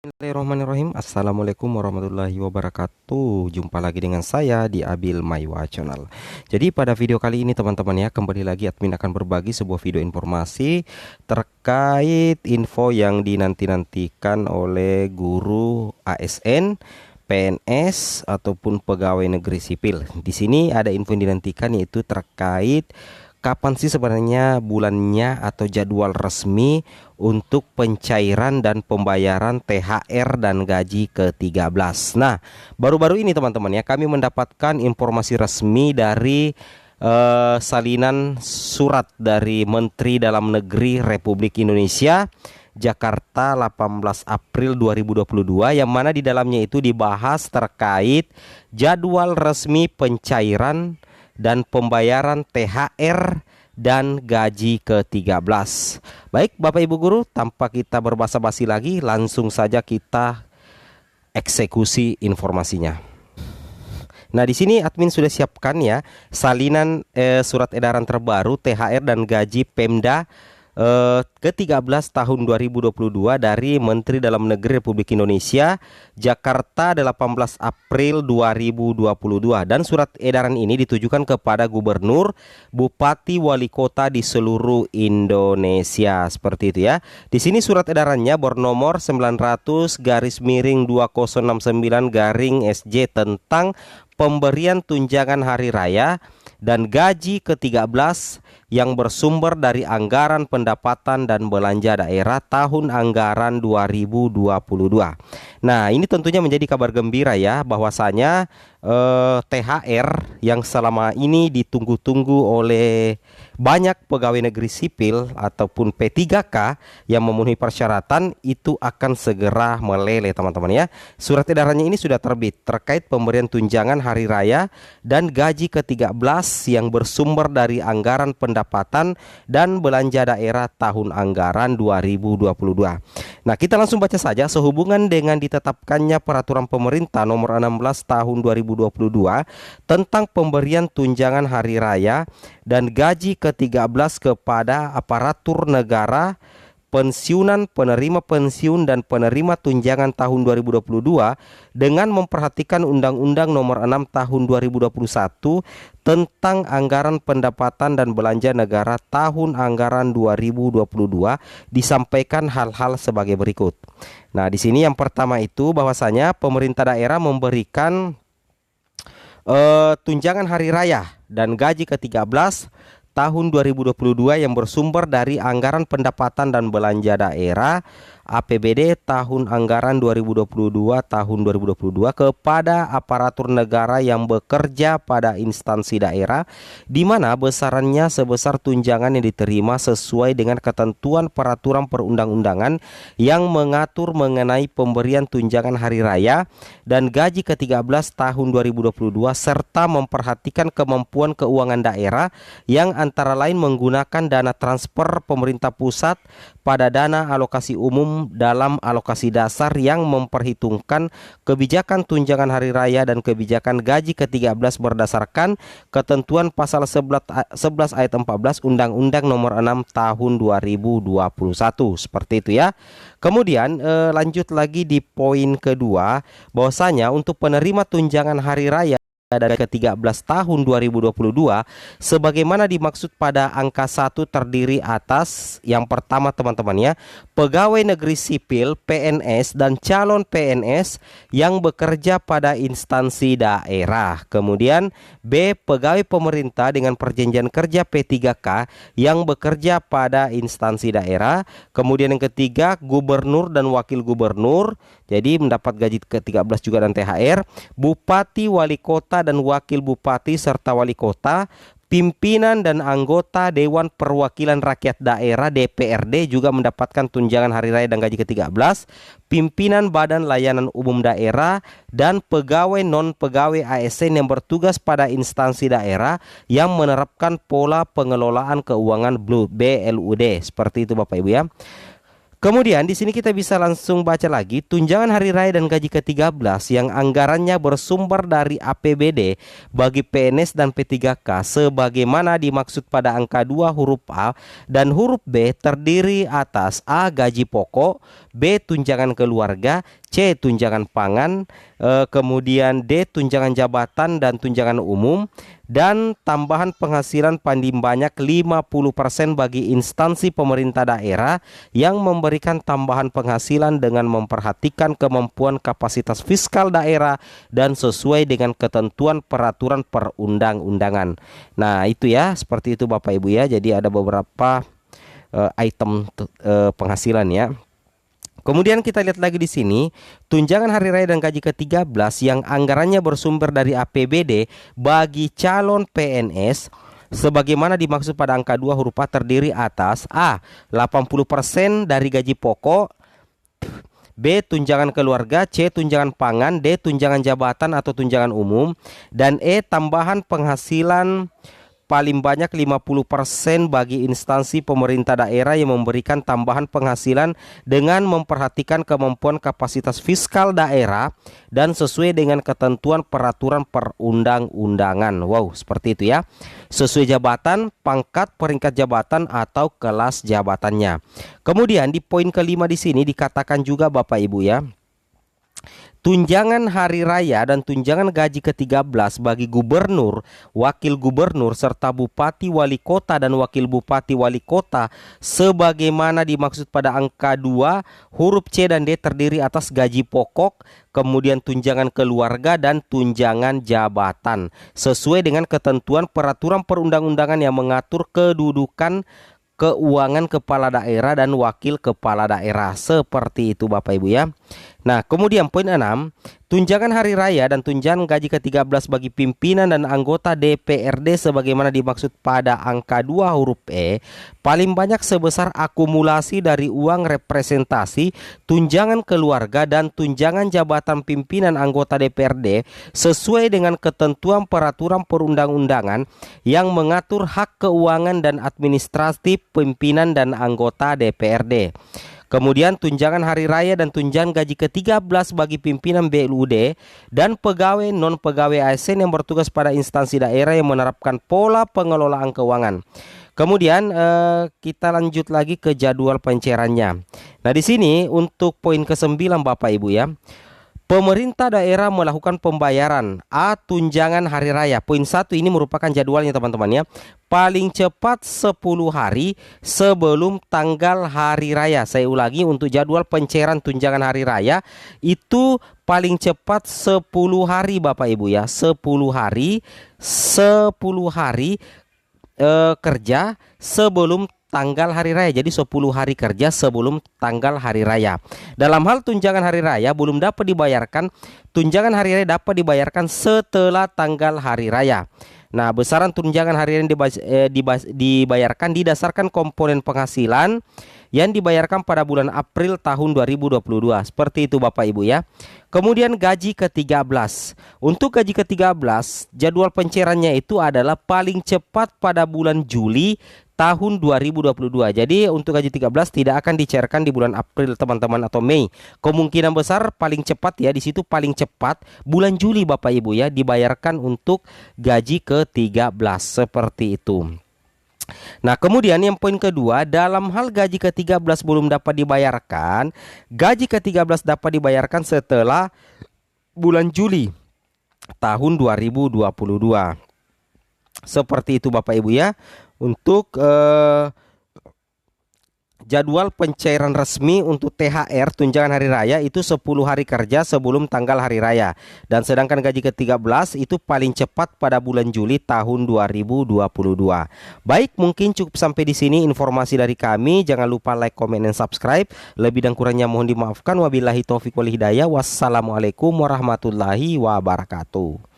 Bismillahirrahmanirrahim. Assalamualaikum warahmatullahi wabarakatuh. Jumpa lagi dengan saya di Abil Maiwa Channel. Jadi pada video kali ini teman-teman ya, kembali lagi admin akan berbagi sebuah video informasi terkait info yang dinanti-nantikan oleh guru ASN, PNS ataupun pegawai negeri sipil. Di sini ada info yang dinantikan, yaitu terkait kapan sih sebenarnya bulannya atau jadwal resmi untuk pencairan dan pembayaran THR dan gaji ke-13. Nah, baru-baru ini teman-teman ya, kami mendapatkan informasi resmi dari salinan surat dari Menteri Dalam Negeri Republik Indonesia, Jakarta, 18 April 2022, yang mana di dalamnya itu dibahas terkait jadwal resmi pencairan dan pembayaran THR dan gaji ke-13. Baik Bapak Ibu Guru, tanpa kita berbasa-basi lagi, langsung saja kita eksekusi informasinya. Nah, di sini admin sudah siapkan ya salinan surat edaran terbaru THR dan gaji Pemda ke-13 tahun 2022 dari Menteri Dalam Negeri Republik Indonesia, Jakarta, 18 April 2022, dan surat edaran ini ditujukan kepada gubernur, bupati, wali kota di seluruh Indonesia. Seperti itu ya. Di sini surat edarannya bernomor 900-2069-SJ tentang pemberian tunjangan hari raya dan gaji ke-13 yang bersumber dari anggaran pendapatan dan belanja daerah tahun anggaran 2022. Nah, ini tentunya menjadi kabar gembira ya, bahwasanya THR yang selama ini ditunggu-tunggu oleh banyak pegawai negeri sipil ataupun P3K yang memenuhi persyaratan itu akan segera meleleh teman-teman ya. Surat edarannya ini sudah terbit terkait pemberian tunjangan hari raya dan gaji ke-13 yang bersumber dari anggaran pendapatan dan belanja daerah tahun anggaran 2022. Nah, kita langsung baca saja. Sehubungan dengan ditetapkannya peraturan pemerintah nomor 16 tahun 2022 tentang pemberian tunjangan hari raya dan gaji ke-13 kepada aparatur negara, pensiunan, penerima pensiun dan penerima tunjangan tahun 2022 dengan memperhatikan Undang-Undang Nomor 6 Tahun 2021 tentang anggaran pendapatan dan belanja negara tahun anggaran 2022, disampaikan hal-hal sebagai berikut. Nah, di sini yang pertama itu bahwasanya pemerintah daerah memberikan tunjangan hari raya dan gaji ke-13 tahun 2022 yang bersumber dari anggaran pendapatan dan belanja daerah APBD tahun anggaran 2022 tahun 2022 kepada aparatur negara yang bekerja pada instansi daerah, di mana besarannya sebesar tunjangan yang diterima sesuai dengan ketentuan peraturan perundang-undangan yang mengatur mengenai pemberian tunjangan hari raya dan gaji ke-13 tahun 2022, serta memperhatikan kemampuan keuangan daerah yang antara lain menggunakan dana transfer pemerintah pusat pada dana alokasi umum dalam alokasi dasar yang memperhitungkan kebijakan tunjangan hari raya dan kebijakan gaji ke-13 berdasarkan ketentuan pasal 11 ayat 14 Undang-Undang Nomor 6 Tahun 2021. Seperti itu ya. Kemudian lanjut lagi di poin kedua, bahwasanya untuk penerima tunjangan hari raya dari ke-13 tahun 2022 sebagaimana dimaksud pada angka 1 terdiri atas yang pertama teman-teman ya, pegawai negeri sipil PNS dan calon PNS yang bekerja pada instansi daerah. Kemudian B, pegawai pemerintah dengan perjanjian kerja P3K yang bekerja pada instansi daerah. Kemudian yang ketiga, gubernur dan wakil gubernur, jadi mendapat gaji ke-13 juga dan THR. Bupati, wali kota dan wakil bupati serta wali kota, pimpinan dan anggota Dewan Perwakilan Rakyat Daerah DPRD juga mendapatkan tunjangan hari raya dan gaji ke-13. Pimpinan Badan Layanan Umum Daerah dan pegawai non-pegawai ASN yang bertugas pada instansi daerah yang menerapkan pola pengelolaan keuangan BLUD. Seperti itu Bapak Ibu ya. Kemudian di sini kita bisa langsung baca lagi tunjangan hari raya dan gaji ke-13 yang anggarannya bersumber dari APBD bagi PNS dan P3K sebagaimana dimaksud pada angka 2 huruf A dan huruf B terdiri atas A. Gaji pokok, B. Tunjangan keluarga, C. Tunjangan pangan, kemudian D. Tunjangan jabatan dan tunjangan umum, dan tambahan penghasilan paling banyak 50% bagi instansi pemerintah daerah yang memberikan tambahan penghasilan dengan memperhatikan kemampuan kapasitas fiskal daerah dan sesuai dengan ketentuan peraturan perundang-undangan. Nah, itu ya, seperti itu Bapak Ibu ya. Jadi ada beberapa item penghasilan ya. Kemudian kita lihat lagi di sini, tunjangan hari raya dan gaji ke-13 yang anggarannya bersumber dari APBD bagi calon PNS sebagaimana dimaksud pada angka 2 huruf A terdiri atas A. 80% dari gaji pokok, B. Tunjangan keluarga, C. Tunjangan pangan, D. Tunjangan jabatan atau tunjangan umum, dan E. Tambahan penghasilan paling banyak 50% bagi instansi pemerintah daerah yang memberikan tambahan penghasilan dengan memperhatikan kemampuan kapasitas fiskal daerah dan sesuai dengan ketentuan peraturan perundang-undangan. Wow, seperti itu ya. Sesuai jabatan, pangkat, peringkat jabatan atau kelas jabatannya. Kemudian di poin kelima di sini dikatakan juga Bapak Ibu ya, tunjangan hari raya dan tunjangan gaji ke-13 bagi gubernur, wakil gubernur, serta bupati, wali kota, dan wakil bupati, wali kota sebagaimana dimaksud pada angka 2 huruf C dan D terdiri atas gaji pokok, kemudian tunjangan keluarga dan tunjangan jabatan sesuai dengan ketentuan peraturan perundang-undangan yang mengatur kedudukan keuangan kepala daerah dan wakil kepala daerah. Seperti itu Bapak Ibu ya. Nah, kemudian poin 6, tunjangan hari raya dan tunjangan gaji ke-13 bagi pimpinan dan anggota DPRD sebagaimana dimaksud pada angka 2 huruf E paling banyak sebesar akumulasi dari uang representasi, tunjangan keluarga, dan tunjangan jabatan pimpinan anggota DPRD sesuai dengan ketentuan peraturan perundang-undangan yang mengatur hak keuangan dan administratif pimpinan dan anggota DPRD. Kemudian tunjangan hari raya dan tunjangan gaji ke-13 bagi pimpinan BLUD dan pegawai non-pegawai ASN yang bertugas pada instansi daerah yang menerapkan pola pengelolaan keuangan. Kemudian kita lanjut lagi ke jadwal pencairannya. Nah, di sini untuk poin ke-9 Bapak Ibu ya. Pemerintah daerah melakukan pembayaran A. Tunjangan hari raya. Poin 1 ini merupakan jadwalnya teman-teman ya. Paling cepat 10 hari sebelum tanggal hari raya. Saya ulangi, untuk jadwal pencairan tunjangan hari raya itu paling cepat 10 hari Bapak Ibu ya. 10 hari kerja sebelum tanggal hari raya. Jadi 10 hari kerja sebelum tanggal hari raya. Dalam hal tunjangan hari raya belum dapat dibayarkan, tunjangan hari raya dapat dibayarkan setelah tanggal hari raya. Nah, besaran tunjangan hari raya dibayarkan didasarkan komponen penghasilan yang dibayarkan pada bulan April tahun 2022. Seperti itu Bapak Ibu ya. Kemudian gaji ke-13. Untuk gaji ke-13, jadwal pencairannya itu adalah paling cepat pada bulan Juli tahun 2022. Jadi untuk gaji 13 tidak akan dicairkan di bulan April teman-teman atau Mei. Kemungkinan besar paling cepat ya, di situ paling cepat bulan Juli Bapak Ibu ya dibayarkan untuk gaji ke-13. Seperti itu. Nah, kemudian yang poin kedua, dalam hal gaji ke-13 belum dapat dibayarkan, gaji ke-13 dapat dibayarkan setelah bulan Juli tahun 2022. Seperti itu Bapak Ibu ya. Untuk jadwal pencairan resmi untuk THR tunjangan hari raya itu 10 hari kerja sebelum tanggal hari raya. Dan sedangkan gaji ke-13 itu paling cepat pada bulan Juli tahun 2022. Baik, mungkin cukup sampai di sini informasi dari kami. Jangan lupa like, comment, dan subscribe. Lebih dan kurangnya mohon dimaafkan. Wabillahi taufiq wal hidayah. Wassalamualaikum warahmatullahi wabarakatuh.